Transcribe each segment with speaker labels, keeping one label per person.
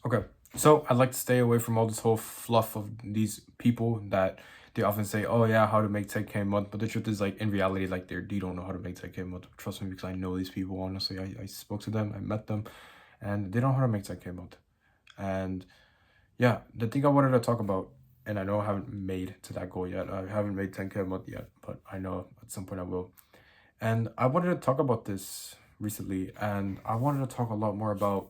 Speaker 1: Okay, so I'd like to stay away from all this whole fluff of these people that they often say, "Oh yeah, how to make 10K a month," but the truth is, like in reality, like they don't know how to make 10K a month. Trust me, because I know these people. Honestly, I spoke to them, I met them, and they don't know how to make 10K a month. And yeah, the thing I wanted to talk about, and I know I haven't made to that goal yet. I haven't made 10K a month yet, but I know at some point I will. And I wanted to talk about this recently, and I wanted to talk a lot more about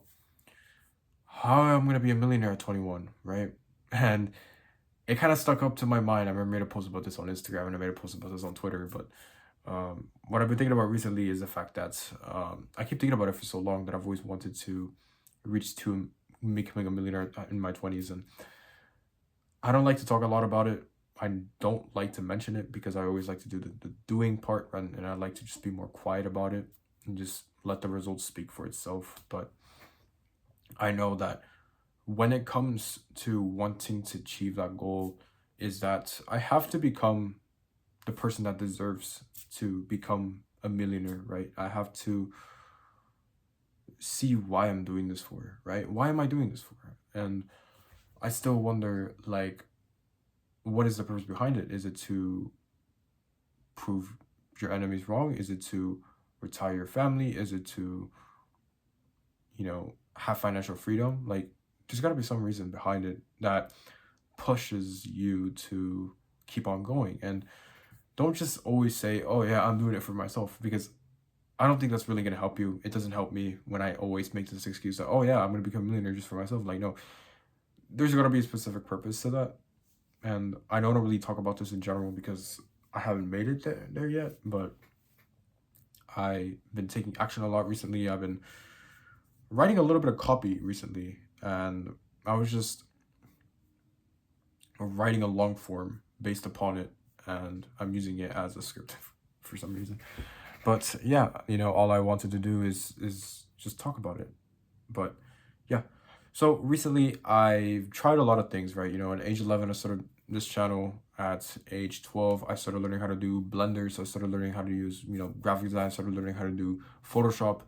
Speaker 1: how I'm gonna be a millionaire at 21, right? And it kind of stuck up to my mind. I remember I made a post about this on Instagram and I made a post about this on Twitter. But what I've been thinking about recently is the fact that I keep thinking about it for so long that I've always wanted to reach to becoming a millionaire in my 20s. And I don't like to talk a lot about it. I don't like to mention it because I always like to do the doing part, and I like to just be more quiet about it and just let the results speak for itself. But I know that when it comes to wanting to achieve that goal, is that I have to become the person that deserves to become a millionaire, right? I have to see why I'm doing this for, right? Why am I doing this for? And I still wonder, like, what is the purpose behind it? Is it to prove your enemies wrong? Is it to retire your family? Is it to, have financial freedom? Like, there's got to be some reason behind it that pushes you to keep on going. And don't just always say, "Oh yeah, I'm doing it for myself," because I don't think that's really gonna help you. It doesn't help me when I always make this excuse that, "Oh yeah, I'm gonna become a millionaire just for myself." Like, no, there's gotta be a specific purpose to that. And I don't really talk about this in general because I haven't made it there yet. But I've been taking action a lot recently. I've been writing a little bit of copy recently, and I was just writing a long form based upon it, and I'm using it as a script for some reason. But yeah, all I wanted to do is just talk about it. But yeah. So recently I've tried a lot of things, right? At age 11 I started this channel. At age 12 I started learning how to do Blender. So I started learning how to use, graphic design. I started learning how to do Photoshop,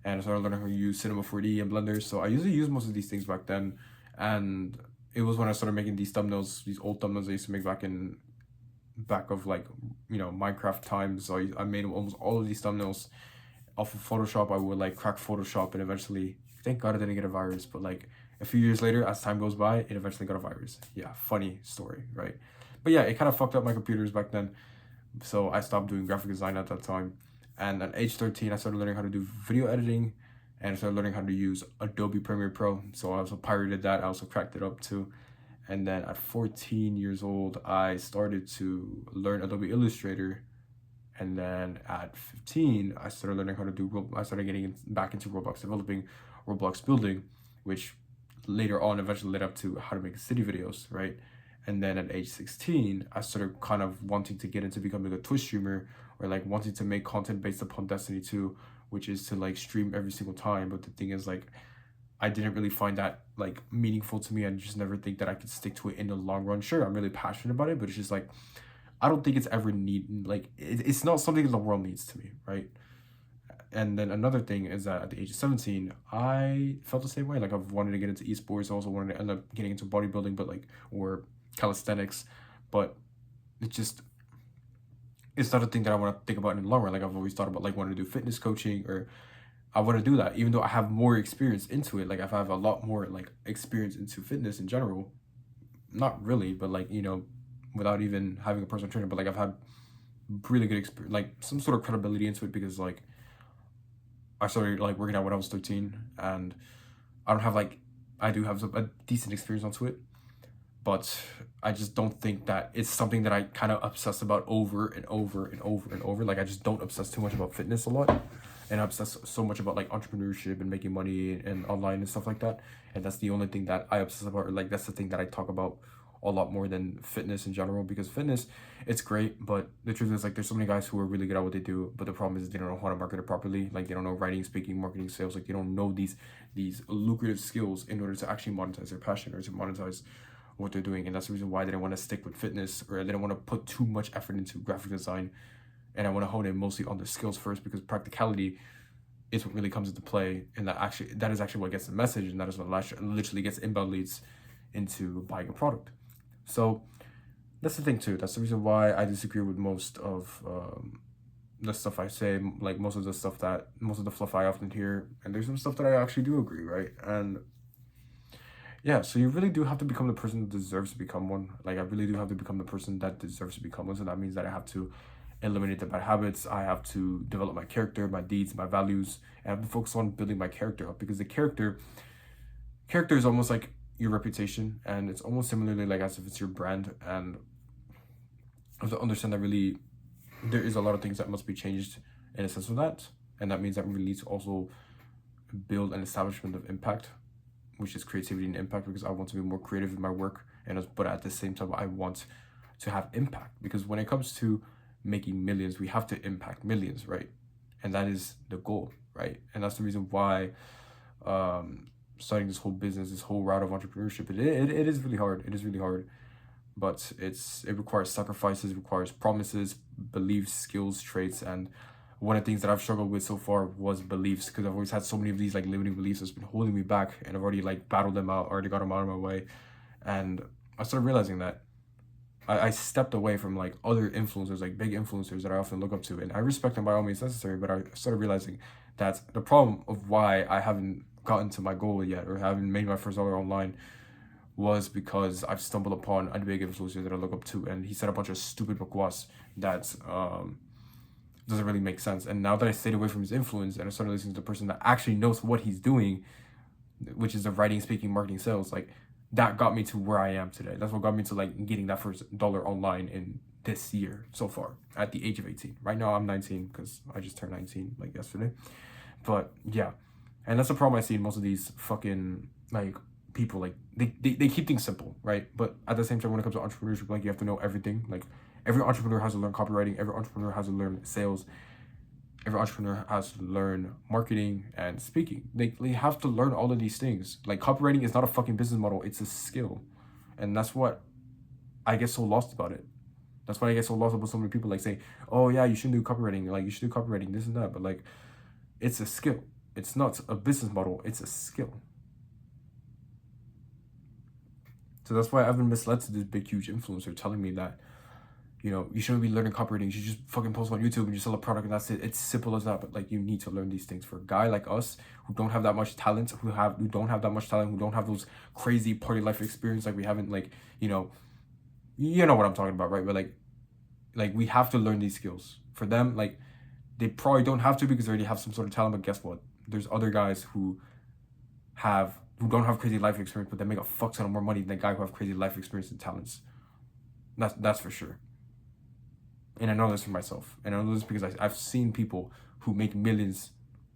Speaker 1: and I started learning how to use Cinema 4D and Blender. So I usually use most of these things back then. And it was when I started making these thumbnails, these old thumbnails I used to make back of, like, Minecraft times. So I made almost all of these thumbnails off of Photoshop. I would like crack Photoshop, and eventually, thank God I didn't get a virus. But like a few years later, as time goes by, it eventually got a virus. Yeah, funny story, right? But yeah, it kind of fucked up my computers back then. So I stopped doing graphic design at that time. And at age 13, I started learning how to do video editing, and I started learning how to use Adobe Premiere Pro. So I also pirated that. I also cracked it up too. And then at 14 years old, I started to learn Adobe Illustrator. And then at 15, I started learning how to I started getting back into Roblox developing, Roblox building, which later on eventually led up to how to make city videos, right? And then at age 16, I started kind of wanting to get into becoming a Twitch streamer, or like wanting to make content based upon Destiny 2, which is to like stream every single time. But the thing is, like, I didn't really find that like meaningful to me. I just never think that I could stick to it in the long run. Sure, I'm really passionate about it, but it's just like I don't think it's ever it's not something that the world needs to me, right? And then another thing is that at the age of 17, I felt the same way. Like, I've wanted to get into esports. I also wanted to end up getting into bodybuilding, but like, or calisthenics, but it just it's not a thing that I want to think about in the long run. Like, I've always thought about like wanting to do fitness coaching, or I want to do that, even though I have more experience into it. Like, I have a lot more like experience into fitness in general. Not really, but like, without even having a personal trainer, but like I've had really good experience, like some sort of credibility into it, because like I started like working out when I was 13, and I don't have like I do have a decent experience onto it, but I just don't think that it's something that I kind of obsess about over and over and over and over. Like, I just don't obsess too much about fitness a lot, and I obsess so much about like entrepreneurship and making money and online and stuff like that. And that's the only thing that I obsess about, or like that's the thing that I talk about a lot more than fitness in general. Because fitness, it's great, but the truth is, like, there's so many guys who are really good at what they do, but the problem is they don't know how to market it properly. Like, they don't know writing, speaking, marketing, sales. Like, they don't know these lucrative skills in order to actually monetize their passion, or to monetize what they're doing. And that's the reason why I didn't want to stick with fitness, or I didn't want to put too much effort into graphic design. And I want to hone in mostly on the skills first, because practicality, is what really comes into play, and that is actually what gets the message, and that is what literally gets inbound leads into buying a product. So that's the thing too. That's the reason why I disagree with most of the stuff I say, like most of the fluff I often hear, and there's some stuff that I actually do agree, right? And yeah, so you really do have to become the person that deserves to become one. Like, I really do have to become the person that deserves to become one. So that means that I have to eliminate the bad habits. I have to develop my character, my deeds, my values, and I have to focus on building my character up, because the character is almost like your reputation, and it's almost similarly like as if it's your brand. And I have to understand that really there is a lot of things that must be changed in a sense of that, and that means that we really need to also build an establishment of impact, which is creativity and impact, because I want to be more creative in my work, but at the same time I want to have impact, because when it comes to making millions, we have to impact millions, right? And that is the goal, right? And that's the reason why starting this whole business, this whole route of entrepreneurship, it is really hard. It is really hard, but it requires sacrifices, requires promises, beliefs, skills, traits. And one of the things that I've struggled with so far was beliefs, because I've always had so many of these like limiting beliefs that's been holding me back, and I've already like battled them out, already got them out of my way. And I started realizing that I stepped away from like other influencers, like big influencers that I often look up to, and I respect them by all means necessary, but I started realizing that the problem of why I haven't gotten to my goal yet, or haven't made my first dollar online, was because I've stumbled upon a big influencer that I look up to, and he said a bunch of stupid bakwas that doesn't really make sense. And now that I stayed away from his influence and I started listening to the person that actually knows what he's doing, which is the writing, speaking, marketing, sales, like that got me to where I am today. That's what got me to like getting that first dollar online in this year so far at the age of 18. Right now I'm 19 because I just turned 19 like yesterday. But yeah, and that's the problem I see in most of these fucking like people. Like they keep things simple, right? But at the same time, when it comes to entrepreneurship, like you have to know everything. Like every entrepreneur has to learn copywriting, every entrepreneur has to learn sales, every entrepreneur has to learn marketing and speaking. They have to learn all of these things. Like copywriting is not a fucking business model, it's a skill. And that's what I get so lost about it. That's why I get so lost about so many people like say, oh yeah, you shouldn't do copywriting, like you should do copywriting, this and that. But like, it's a skill. It's not a business model, it's a skill. So that's why I've been misled to this big, huge influencer telling me that, you know, you shouldn't be learning copywriting. You should just fucking post on YouTube and just sell a product and that's it. It's simple as that. But like, you need to learn these things. For a guy like us who don't have that much talent, who don't have that much talent, who don't have those crazy party life experience, like we haven't, like, you know what I'm talking about, right? But like we have to learn these skills. For them, like they probably don't have to because they already have some sort of talent. But guess what? There's other guys who don't have crazy life experience, but they make a fuck ton of more money than the guy who have crazy life experience and talents. That's for sure. And I know this for myself. And I know this because I've seen people who make millions,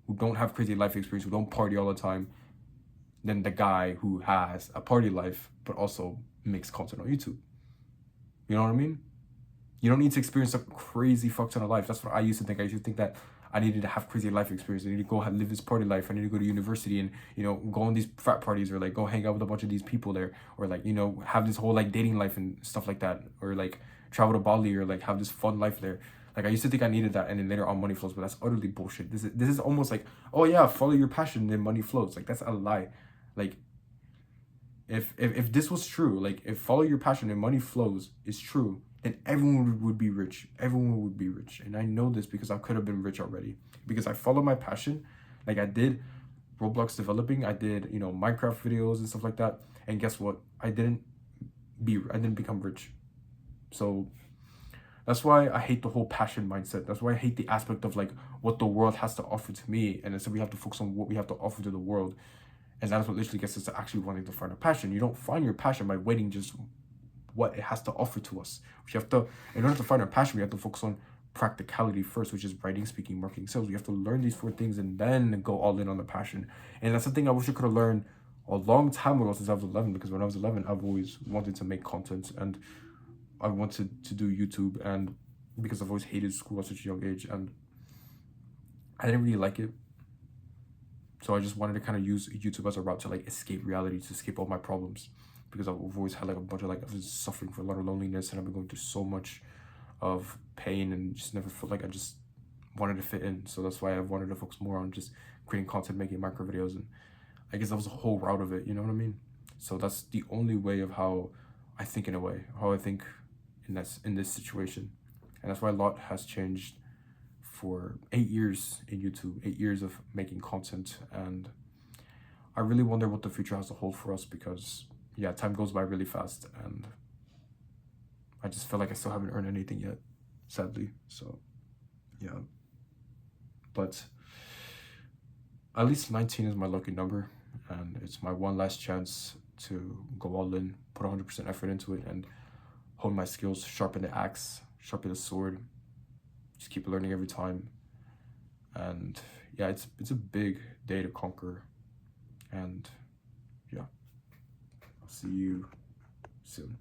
Speaker 1: who don't have crazy life experience, who don't party all the time, than the guy who has a party life, but also makes content on YouTube. You know what I mean? You don't need to experience a crazy fuck ton of life. That's what I used to think. I used to think that I needed to have crazy life experience. I need to go live this party life. I need to go to university and, you know, go on these frat parties, or like go hang out with a bunch of these people there, or like, you know, have this whole like dating life and stuff like that, or like travel to Bali, or like have this fun life there. Like I used to think I needed that, and then later on money flows, but that's utterly bullshit. This is almost like, oh yeah, follow your passion, then money flows. Like that's a lie. Like if this was true, like if follow your passion and money flows is true, then everyone would be rich. Everyone would be rich. And I know this because I could have been rich already. Because I followed my passion. Like I did Roblox developing. I did, you know, Minecraft videos and stuff like that. And guess what? I didn't become rich. So that's why I hate the whole passion mindset. That's why I hate the aspect of like what the world has to offer to me. And instead we have to focus on what we have to offer to the world. And that's what literally gets us to actually wanting to find a passion. You don't find your passion by waiting just what it has to offer to us. We have to, in order to find our passion, we have to focus on practicality first, which is writing, speaking, marketing, sales. We have to learn these 4 things and then go all in on the passion. And that's something I wish I could have learned a long time ago, since I was 11, because when I was 11, I've always wanted to make content and I wanted to do YouTube, and because I've always hated school at such a young age and I didn't really like it. So I just wanted to kind of use YouTube as a route to like escape reality, to escape all my problems. Because I've always had like a bunch of like, I've been suffering for a lot of loneliness, and I've been going through so much of pain and just never felt like I just wanted to fit in. So that's why I wanted to focus more on just creating content, making micro videos, and I guess that was the whole route of it, you know what I mean? So that's the only way of how I think, in a way, how I think in this situation. And that's why a lot has changed for 8 years in YouTube, 8 years of making content. And I really wonder what the future has to hold for us, because yeah, time goes by really fast, and I just feel like I still haven't earned anything yet, sadly. So yeah, but at least 19 is my lucky number, and it's my one last chance to go all in, put 100% effort into it, and hone my skills, sharpen the axe, sharpen the sword, just keep learning every time. And yeah, it's a big day to conquer. And yeah, I'll see you soon.